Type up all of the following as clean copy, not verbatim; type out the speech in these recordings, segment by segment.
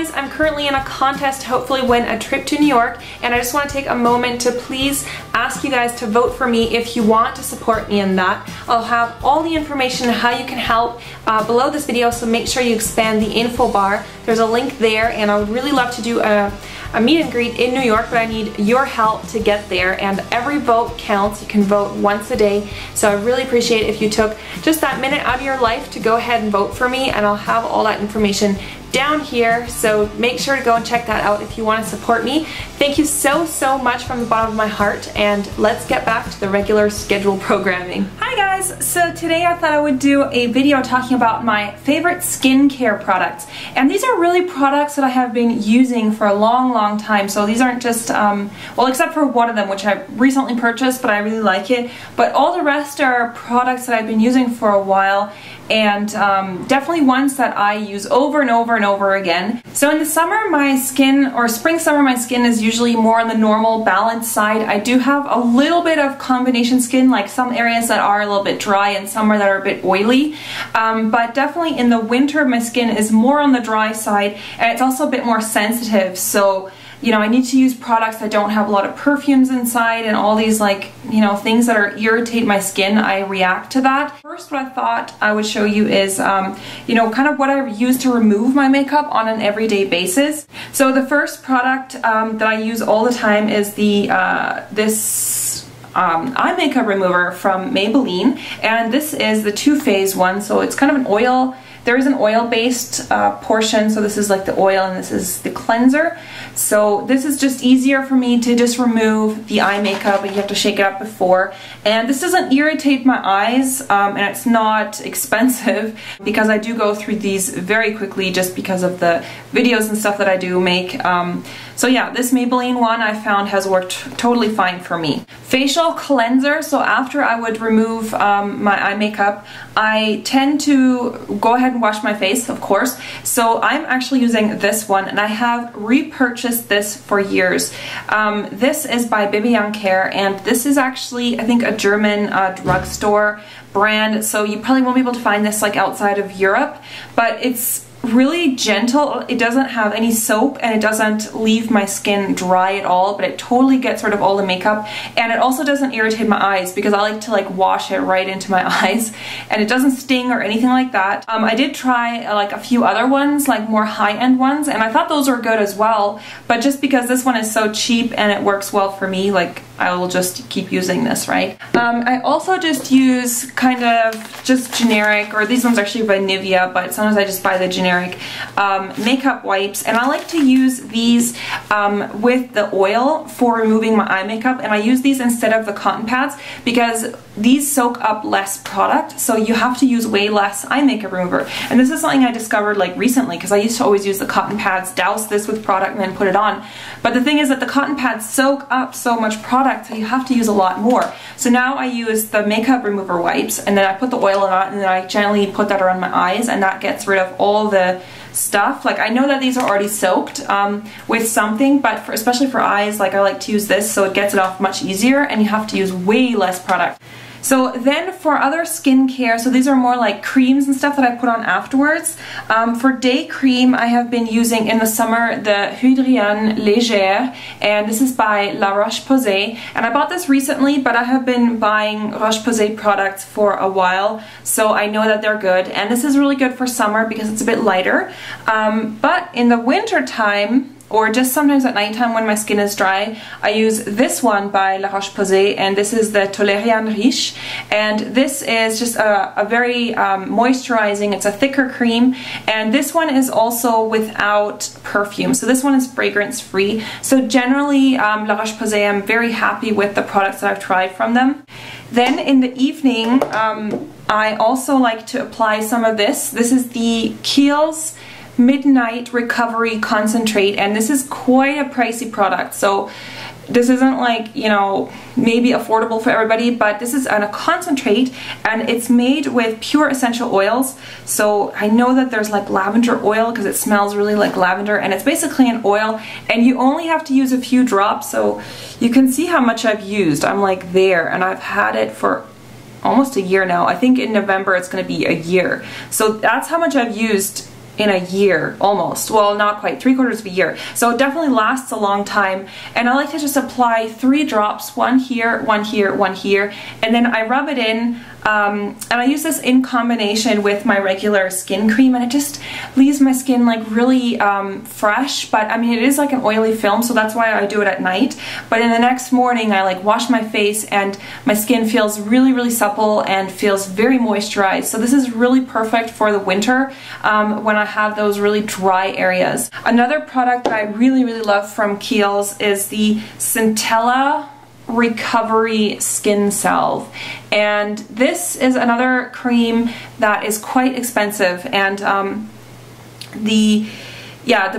guys, I'm currently in a contest to hopefully win a trip to New York, and I just want to take a moment to please ask you guys to vote for me if you want to support me in that. I'll have all the information on how you can help below this video, so make sure you expand the info bar. There's a link there, and I would really love to do a meet and greet in New York, but I need your help to get there, and every vote counts. You can vote once a day, so I really appreciate it if you took just that minute out of your life to go ahead and vote for me, and I'll have all that information down here, so make sure to go and check that out if you want to support me. Thank you so much from the bottom of my heart, and let's get back to the regular scheduled programming. Hi guys! So today I thought I would do a video talking about my favorite skincare products, and these are really products that I have been using for a long time. So these aren't just, well, except for one of them which I recently purchased, but I really like it, but all the rest are products that I've been using for a while, and definitely ones that I use over and over again. So in the summer, my skin, or spring summer, my skin is usually more on the normal balanced side. I do have a little bit of combination skin, like some areas that are a little bit dry and some that are a bit oily, but definitely in the winter my skin is more on the dry side, and it's also a bit more sensitive. So you know, I need to use products that don't have a lot of perfumes inside and all these, like, you know, things that irritate my skin. I react to that. First, what I thought I would show you is, you know, kind of what I use to remove my makeup on an everyday basis. So the first product that I use all the time is the this eye makeup remover from Maybelline, and this is the two-phase one. So it's kind of an oil. There is an oil-based portion, so this is like the oil and this is the cleanser. So this is just easier for me to just remove the eye makeup, and you have to shake it up before. And this doesn't irritate my eyes, and it's not expensive because I do go through these very quickly just because of the videos and stuff that I do make. So yeah, this Maybelline one I found has worked totally fine for me. Facial cleanser, so after I would remove my eye makeup, I tend to go ahead and wash my face, of course. So I'm actually using this one, and I have repurchased this for years. This is by Bibbian Care, and this is actually, I think, a German drugstore brand, so you probably won't be able to find this like outside of Europe, but it's really gentle. It doesn't have any soap, and it doesn't leave my skin dry at all, but it totally gets rid of all the makeup, and it also doesn't irritate my eyes because I like to like wash it right into my eyes, and it doesn't sting or anything like that. I did try like a few other ones, like more high-end ones, and I thought those were good as well, but just because this one is so cheap and it works well for me, like I will just keep using this, right? I also just use kind of just generic, or these ones are actually by Nivea, but sometimes I just buy the generic makeup wipes, and I like to use these with the oil for removing my eye makeup, and I use these instead of the cotton pads because these soak up less product, so you have to use way less eye makeup remover. And this is something I discovered like recently, because I used to always use the cotton pads, douse this with product, and then put it on. But the thing is that the cotton pads soak up so much product, so you have to use a lot more. So now I use the makeup remover wipes, and then I put the oil on it, and then I gently put that around my eyes, and that gets rid of all the stuff. Like, I know that these are already soaked with something, but especially for eyes, like I like to use this so it gets it off much easier, and you have to use way less product. So then for other skincare, so these are more like creams and stuff that I put on afterwards. For day cream, I have been using in the summer the Hydrian Légère, and this is by La Roche-Posay. And I bought this recently, but I have been buying Roche-Posay products for a while, so I know that they're good. And this is really good for summer because it's a bit lighter. But in the winter time, or just sometimes at nighttime when my skin is dry, I use this one by La Roche-Posay, and this is the Toleriane Riche, and this is just a very moisturizing, it's a thicker cream, and this one is also without perfume, so this one is fragrance free. So generally La Roche-Posay, I'm very happy with the products that I've tried from them. Then in the evening, I also like to apply some of this. This is the Kiehl's Midnight Recovery Concentrate, and this is quite a pricey product, so this isn't like, you know, maybe affordable for everybody, but this is a concentrate, and it's made with pure essential oils. So I know that there's like lavender oil because it smells really like lavender, and it's basically an oil, and you only have to use a few drops. So you can see how much I've used. I'm like there, and I've had it for almost a year now. I think in November it's going to be a year. So that's how much I've used in a year almost. Well, not quite, 3/4 of a year. So it definitely lasts a long time. And I like to just apply 3 drops, one here, one here, one here, and then I rub it in. And I use this in combination with my regular skin cream, and it just leaves my skin like really fresh. But I mean, it is like an oily film, so that's why I do it at night. But in the next morning, I like wash my face and my skin feels really, really supple and feels very moisturized. So this is really perfect for the winter when I have those really dry areas. Another product that I really, really love from Kiehl's is the Centella Recovery Skin Salve, and this is another cream that is quite expensive, and the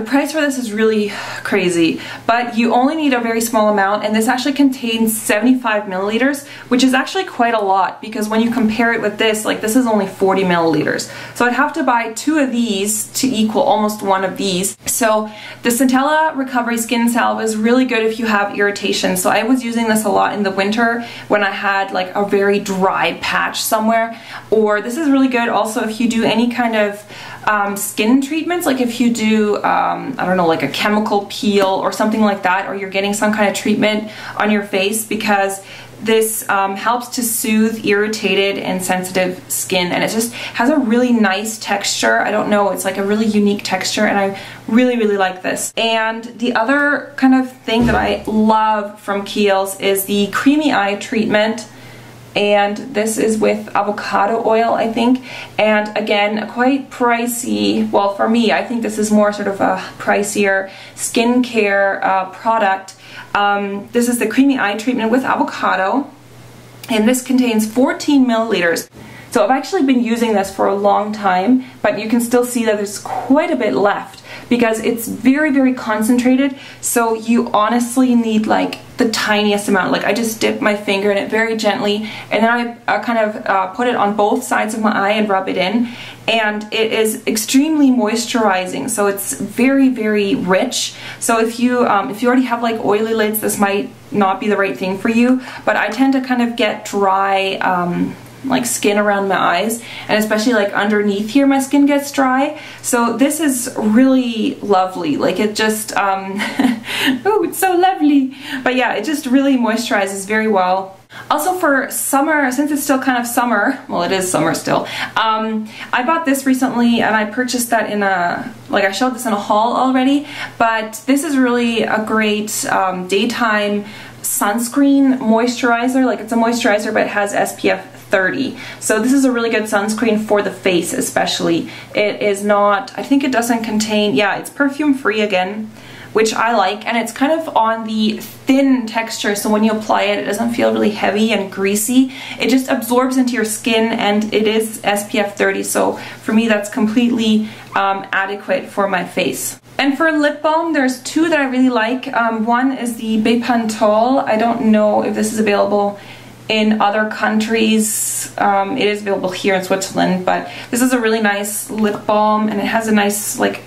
price for this is really crazy, but you only need a very small amount, and this actually contains 75 milliliters, which is actually quite a lot, because when you compare it with this, like this is only 40 milliliters. So I'd have to buy 2 of these to equal almost 1 of these. So the Centella Recovery Skin Salve is really good if you have irritation. So I was using this a lot in the winter when I had like a very dry patch somewhere, or this is really good also if you do any kind of skin treatments, like if you do, I don't know, like a chemical peel or something like that, or you're getting some kind of treatment on your face, because this helps to soothe irritated and sensitive skin, and it just has a really nice texture. I don't know, it's like a really unique texture, and I really, really like this. And the other kind of thing that I love from Kiehl's is the Creamy Eye Treatment. And this is with avocado oil, I think, and again, quite pricey. Well, for me, I think this is more sort of a pricier skincare product. This is the Creamy Eye Treatment with avocado, and this contains 14 milliliters. So I've actually been using this for a long time, but you can still see that there's quite a bit left, because it's very, very concentrated. So you honestly need like the tiniest amount. Like I just dip my finger in it very gently, and then I kind of put it on both sides of my eye and rub it in, and it is extremely moisturizing. So it's very, very rich. So if you already have like oily lids, this might not be the right thing for you, but I tend to kind of get dry like skin around my eyes, and especially like underneath here my skin gets dry. So this is really lovely. Like it just oh, it's so lovely. But yeah, it just really moisturizes very well. Also for summer, since it's still kind of summer, well, it is summer still, I bought this recently, and I purchased that in a, like I showed this in a haul already, but this is really a great daytime sunscreen moisturizer. Like it's a moisturizer, but it has SPF 30. So this is a really good sunscreen for the face especially. It is not, I think it doesn't contain, yeah, it's perfume free again, which I like, and it's kind of on the thin texture, so when you apply it, it doesn't feel really heavy and greasy. It just absorbs into your skin, and it is SPF 30, so for me that's completely adequate for my face. And for lip balm, there's 2 that I really like. One is the Bepantol. I don't know if this is available in other countries. It is available here in Switzerland, but this is a really nice lip balm, and it has a nice like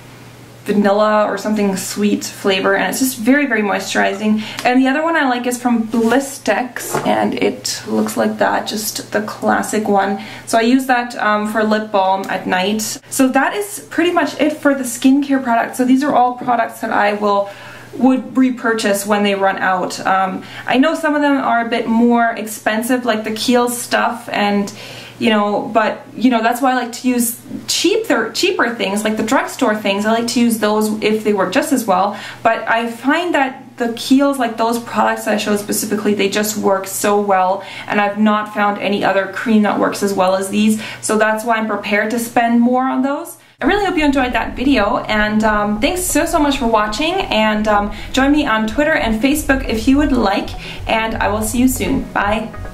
vanilla or something sweet flavor, and it's just very, very moisturizing. And the other one I like is from Blistex, and it looks like that, just the classic one. So I use that for lip balm at night. So that is pretty much it for the skincare products. So these are all products that I would repurchase when they run out. I know some of them are a bit more expensive, like the Kiehl's stuff, and you know, but you know, that's why I like to use cheaper things like the drugstore things. I like to use those if they work just as well. But I find that the Kiehl's, like those products that I showed specifically, they just work so well, and I've not found any other cream that works as well as these. So that's why I'm prepared to spend more on those. I really hope you enjoyed that video, and thanks so much for watching, and join me on Twitter and Facebook if you would like, and I will see you soon. Bye!